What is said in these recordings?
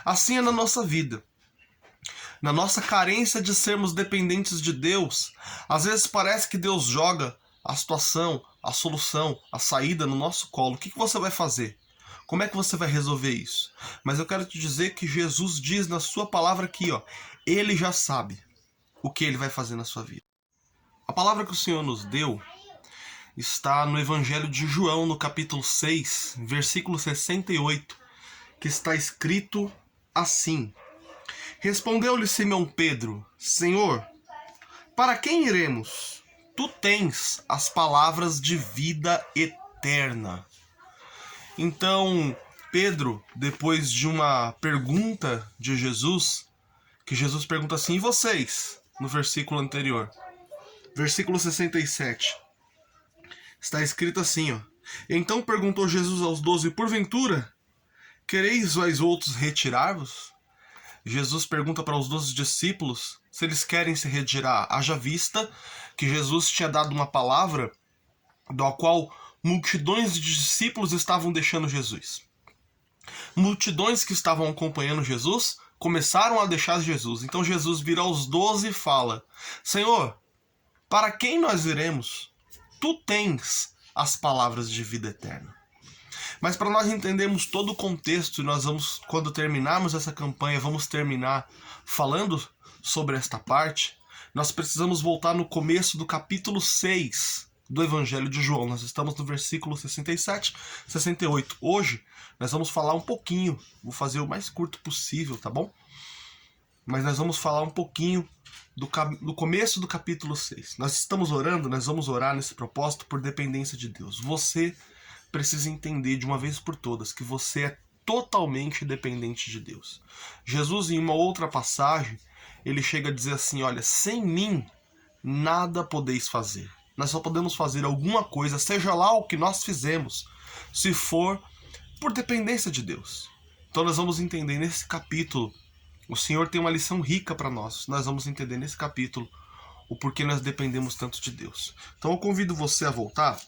Assim é na nossa vida. Na nossa carência de sermos dependentes de Deus, às vezes parece que Deus joga a situação, a solução, a saída no nosso colo. O que você vai fazer? Como é que você vai resolver isso? Mas eu quero te dizer que Jesus diz na sua palavra aqui, Ele já sabe o que Ele vai fazer na sua vida. A palavra que o Senhor nos deu está no Evangelho de João, no capítulo 6, versículo 68, que está escrito assim: Respondeu-lhe Simão Pedro: Senhor, para quem iremos? Tu tens as palavras de vida eterna. Então, Pedro, depois de uma pergunta de Jesus, que Jesus pergunta assim: e vocês? No versículo anterior, versículo 67, está escrito assim, Então perguntou Jesus aos 12, porventura, quereis vós outros retirar-vos? Jesus pergunta para os 12 discípulos se eles querem se retirar, haja vista que Jesus tinha dado uma palavra da qual multidões de discípulos estavam deixando Jesus. Multidões que estavam acompanhando Jesus começaram a deixar Jesus. Então Jesus vira aos 12 e fala: Senhor, para quem nós iremos? Tu tens as palavras de vida eterna. Mas para nós entendermos todo o contexto, e nós vamos, quando terminarmos essa campanha, vamos terminar falando sobre esta parte, nós precisamos voltar no começo do capítulo 6 do Evangelho de João. Nós estamos no versículo 67, 68. Hoje nós vamos falar um pouquinho, vou fazer o mais curto possível, tá bom? Mas nós vamos falar um pouquinho do começo do capítulo 6. Nós estamos orando, nós vamos orar nesse propósito por dependência de Deus. Você precisa entender de uma vez por todas que você é totalmente dependente de Deus. Jesus, em uma outra passagem, ele chega a dizer assim, olha, sem mim nada podeis fazer. Nós só podemos fazer alguma coisa, seja lá o que nós fizemos, se for por dependência de Deus. Então nós vamos entender nesse capítulo, o Senhor tem uma lição rica para nós. Nós vamos entender nesse capítulo o porquê nós dependemos tanto de Deus. Então eu convido você a voltar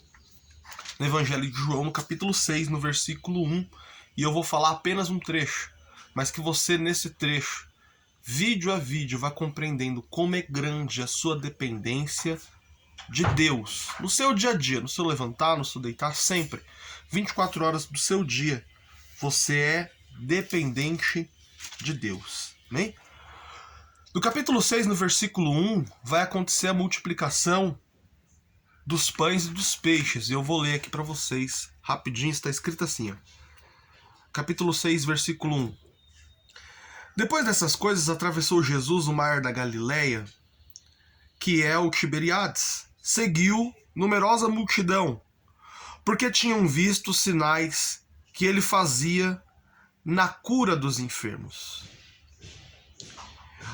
no Evangelho de João, no capítulo 6, no versículo 1, e eu vou falar apenas um trecho, mas que você, nesse trecho, vídeo a vídeo, vá compreendendo como é grande a sua dependência de Deus, no seu dia a dia, no seu levantar, no seu deitar, sempre, 24 horas do seu dia, você é dependente de Deus, amém? No capítulo 6, no versículo 1, vai acontecer a multiplicação dos pães e dos peixes. E eu vou ler aqui para vocês rapidinho, está escrito assim, capítulo 6, versículo 1. Depois dessas coisas, atravessou Jesus o mar da Galileia, que é o Tiberíades. Seguiu numerosa multidão, porque tinham visto os sinais que ele fazia na cura dos enfermos.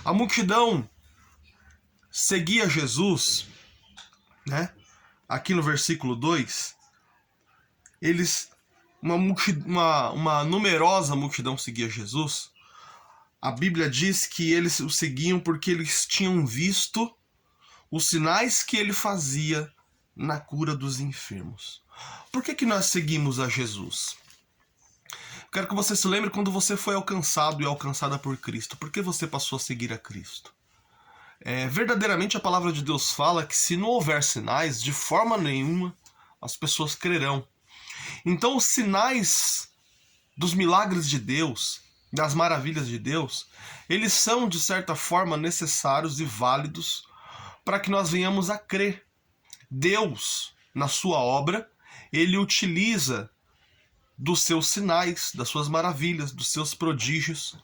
A multidão seguia Jesus, né? Aqui no versículo 2, uma numerosa multidão seguia Jesus. A Bíblia diz que eles o seguiam porque eles tinham visto os sinais que ele fazia na cura dos enfermos. Por que nós seguimos a Jesus? Quero que você se lembre quando você foi alcançado e alcançada por Cristo. Por que você passou a seguir a Cristo? Verdadeiramente a palavra de Deus fala que se não houver sinais, de forma nenhuma as pessoas crerão. Então os sinais dos milagres de Deus, das maravilhas de Deus, eles são de certa forma necessários e válidos para que nós venhamos a crer. Deus, na sua obra, ele utiliza dos seus sinais, das suas maravilhas, dos seus prodígios,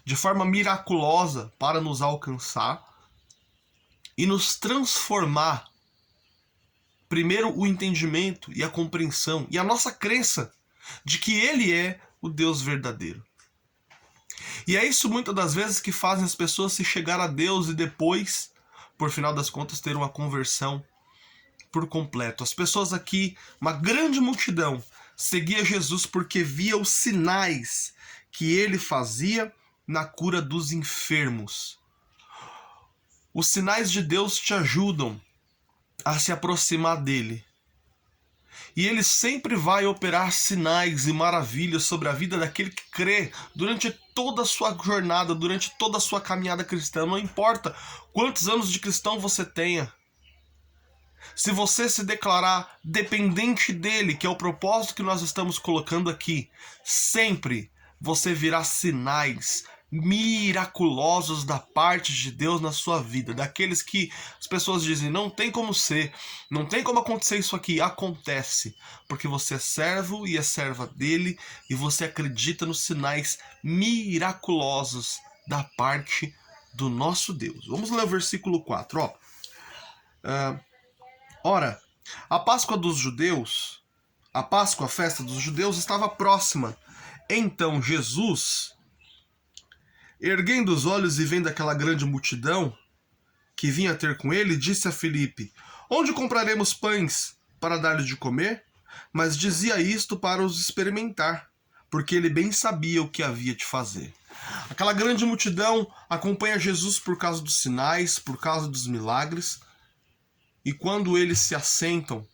de forma miraculosa para nos alcançar e nos transformar. Primeiro o entendimento e a compreensão e a nossa crença de que ele é o Deus verdadeiro. E é isso muitas das vezes que fazem as pessoas se chegar a Deus e depois, por final das contas, ter uma conversão por completo. As pessoas aqui, uma grande multidão, seguia Jesus porque via os sinais que ele fazia na cura dos enfermos. Os sinais de Deus te ajudam a se aproximar dele. E ele sempre vai operar sinais e maravilhas sobre a vida daquele que crê durante toda a sua jornada, durante toda a sua caminhada cristã. Não importa quantos anos de cristão você tenha. Se você se declarar dependente dele, que é o propósito que nós estamos colocando aqui, sempre você virá sinais miraculosos da parte de Deus na sua vida, daqueles que as pessoas dizem, não tem como ser, não tem como acontecer isso aqui. Acontece, porque você é servo e é serva dele, e você acredita nos sinais miraculosos da parte do nosso Deus. Vamos ler o versículo 4, ó. Ora, a Páscoa dos judeus, a Páscoa, a festa dos judeus, estava próxima. Então Jesus, erguendo os olhos e vendo aquela grande multidão que vinha ter com ele, disse a Filipe, onde compraremos pães para dar-lhe de comer? Mas dizia isto para os experimentar, porque ele bem sabia o que havia de fazer. Aquela grande multidão acompanha Jesus por causa dos sinais, por causa dos milagres. E quando eles se assentam,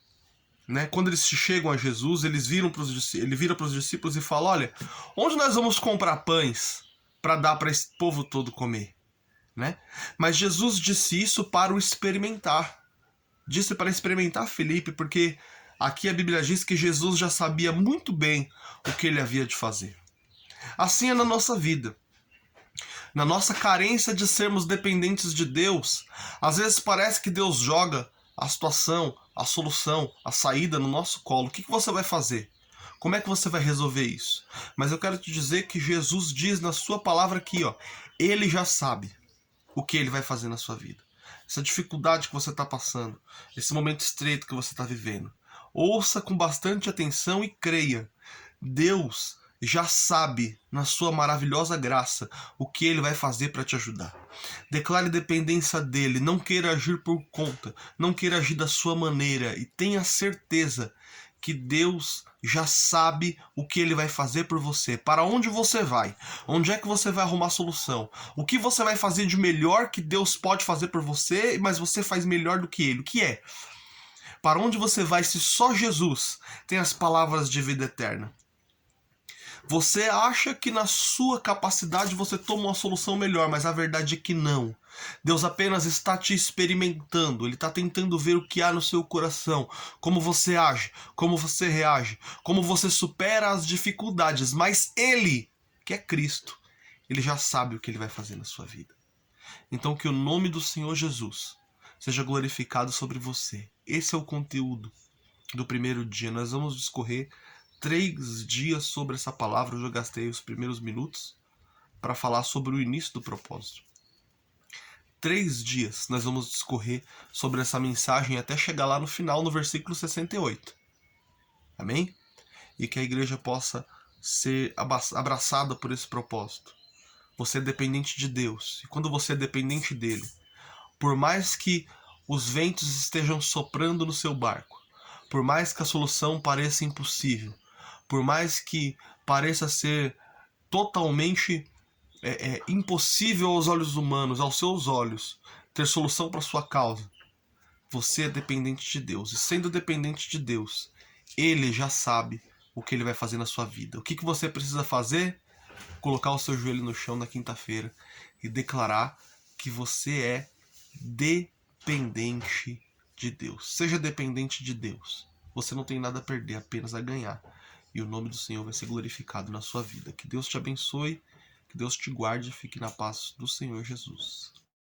né, quando eles chegam a Jesus, ele vira para os discípulos e fala, olha, onde nós vamos comprar pães para dar para esse povo todo comer? Né? Mas Jesus disse isso para o experimentar. Disse para experimentar Filipe, porque aqui a Bíblia diz que Jesus já sabia muito bem o que ele havia de fazer. Assim é na nossa vida. Na nossa carência de sermos dependentes de Deus, às vezes parece que Deus joga a situação, a solução, a saída no nosso colo. O que você vai fazer? Como é que você vai resolver isso? Mas eu quero te dizer que Jesus diz na sua palavra aqui, ó, ele já sabe o que ele vai fazer na sua vida. Essa dificuldade que você está passando, esse momento estreito que você está vivendo. Ouça com bastante atenção e creia. Deus já sabe, na sua maravilhosa graça, o que ele vai fazer para te ajudar. Declare dependência dele, não queira agir por conta, não queira agir da sua maneira e tenha certeza que Deus já sabe o que ele vai fazer por você. Para onde você vai? Onde é que você vai arrumar solução? O que você vai fazer de melhor que Deus pode fazer por você, mas você faz melhor do que ele? O que é? Para onde você vai se só Jesus tem as palavras de vida eterna? Você acha que na sua capacidade você toma uma solução melhor, mas a verdade é que não. Deus apenas está te experimentando, Ele está tentando ver o que há no seu coração, como você age, como você reage, como você supera as dificuldades, mas Ele, que é Cristo, Ele já sabe o que Ele vai fazer na sua vida. Então que o nome do Senhor Jesus seja glorificado sobre você. Esse é o conteúdo do primeiro dia. Nós vamos discorrer 3 dias sobre essa palavra. Eu já gastei os primeiros minutos para falar sobre o início do propósito. 3 dias nós vamos discorrer sobre essa mensagem até chegar lá no final, no versículo 68. Amém? E que a igreja possa ser abraçada por esse propósito. Você é dependente de Deus. E quando você é dependente dele, por mais que os ventos estejam soprando no seu barco, por mais que a solução pareça impossível, por mais que pareça ser totalmente impossível aos olhos humanos, aos seus olhos, ter solução para sua causa, você é dependente de Deus. E sendo dependente de Deus, Ele já sabe o que Ele vai fazer na sua vida. O que você precisa fazer? Colocar o seu joelho no chão na quinta-feira e declarar que você é dependente de Deus. Seja dependente de Deus. Você não tem nada a perder, apenas a ganhar. E o nome do Senhor vai ser glorificado na sua vida. Que Deus te abençoe, que Deus te guarde e fique na paz do Senhor Jesus.